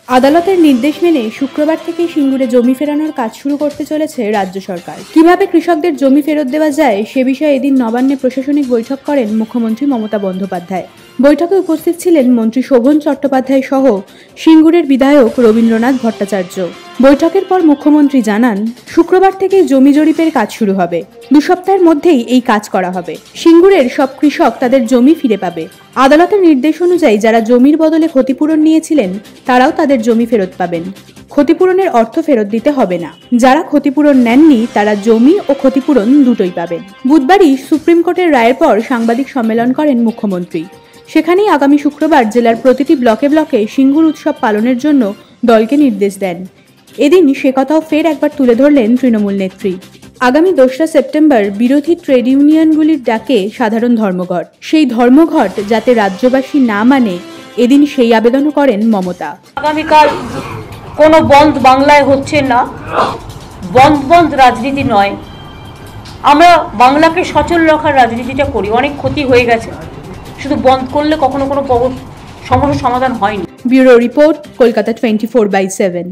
আদালতের নির্দেশ মেনে শুক্রবার থেকে সিঙ্গুরে জমি ফেরানোর কাজ শুরু করতে চলেছে রাজ্য সরকার। কিভাবে কৃষকদের জমি ফেরত দেওয়া যায় সে বিষয়ে এদিন নবান্নে প্রশাসনিক বৈঠক করেন মুখ্যমন্ত্রী মমতা বন্দ্যোপাধ্যায়। বৈঠকে উপস্থিত ছিলেন মন্ত্রী শোভন চট্টোপাধ্যায় সহ সিঙ্গুরের বিধায়ক রবীন্দ্রনাথ ভট্টাচার্য। বৈঠকের পর মুখ্যমন্ত্রী জানান, শুক্রবার থেকে জমি জরিপের কাজ শুরু হবে। 2 সপ্তাহের মধ্যেই এই কাজ করা হবে। সিঙ্গুরের সব কৃষক তাদের জমি ফিরে পাবে। আদালতের নির্দেশ অনুযায়ী যারা জমির বদলে ক্ষতিপূরণ নিয়েছিলেন তারাও তাদের জমি ফেরত পাবেন। ক্ষতিপূরণের অর্থ ফেরত দিতে হবে না। যারা ক্ষতিপূরণ নেননি তারা জমি ও ক্ষতিপূরণ দুটোই পাবেন। বুধবারই সুপ্রিম কোর্টের রায়ের পর সাংবাদিক সম্মেলন করেন মুখ্যমন্ত্রী। সেখানেই আগামী শুক্রবার জেলার প্রতিটি ব্লকে ব্লকে সিঙ্গুর উৎসব পালনের জন্য দলকে নির্দেশ দেন। এদিন সে কথাও ফের একবার তুলে ধরলেন তৃণমূল নেত্রী। আগামী 2রা সেপ্টেম্বর বিরোধী ট্রেড ইউনিয়নগুলির ডাকে সাধারণ ধর্মঘট। সেই ধর্মঘট যাতে রাজ্যবাসী না মানে, এদিন সেই আবেদনও করেন মমতা। আগামীকাল কোনো বন্ধ বাংলায় হচ্ছে না, বন্ধ রাজনীতি নয়। আমরা বাংলাকে সচল রাখার রাজনীতিটা করি। অনেক ক্ষতি হয়ে গেছে, শুধু বন্ধ করলে কখনো কোনো সমস্যার সমাধান হয়নি। Bureau report, Kolkata 24/7।